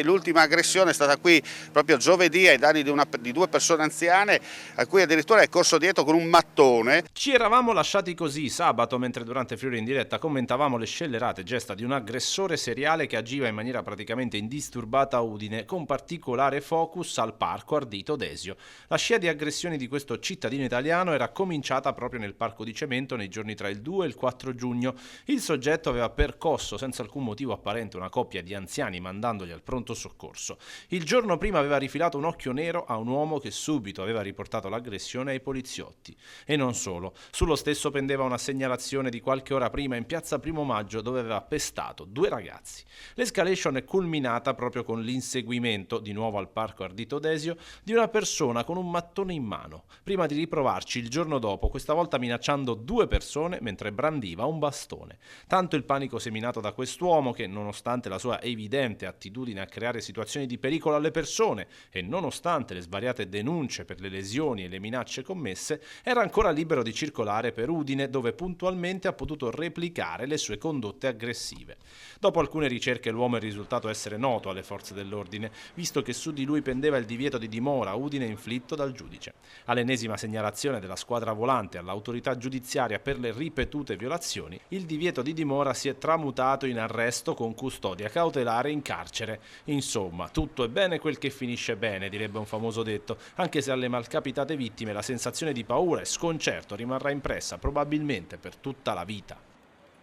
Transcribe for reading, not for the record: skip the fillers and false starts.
L'ultima aggressione è stata qui proprio giovedì ai danni di due persone anziane a cui addirittura è corso dietro con un mattone. Ci eravamo lasciati così sabato mentre durante Friuli in diretta commentavamo le scellerate gesta di un aggressore seriale che agiva in maniera praticamente indisturbata a Udine, con particolare focus al parco Ardito Desio. La scia di aggressioni di questo cittadino italiano era cominciata proprio nel parco di Cemento nei giorni tra il 2 e il 4 giugno. Il soggetto aveva percosso senza alcun motivo apparente una coppia di anziani mandandoli al pronto soccorso. Il giorno prima aveva rifilato un occhio nero a un uomo che subito aveva riportato l'aggressione ai poliziotti. E non solo, sullo stesso pendeva una segnalazione di qualche ora prima in piazza Primo Maggio dove aveva pestato due ragazzi. L'escalation è culminata proprio con l'inseguimento, di nuovo al parco Ardito Desio, di una persona con un mattone in mano, prima di riprovarci il giorno dopo, questa volta minacciando due persone mentre brandiva un bastone. Tanto il panico seminato da quest'uomo che, nonostante la sua evidente attitudine a creare situazioni di pericolo alle persone e nonostante le svariate denunce per le lesioni e le minacce commesse, era ancora libero di circolare per Udine, dove puntualmente ha potuto replicare le sue condotte aggressive. Dopo alcune ricerche l'uomo è risultato essere noto alle forze dell'ordine, visto che su di lui pendeva il divieto di dimora a Udine inflitto dal giudice. All'ennesima segnalazione della squadra volante all'autorità giudiziaria per le ripetute violazioni, il divieto di dimora si è tramutato in arresto con custodia cautelare in carcere. Insomma, tutto è bene quel che finisce bene, direbbe un famoso detto, anche se alle malcapitate vittime la sensazione di paura e sconcerto rimarrà impressa probabilmente per tutta la vita.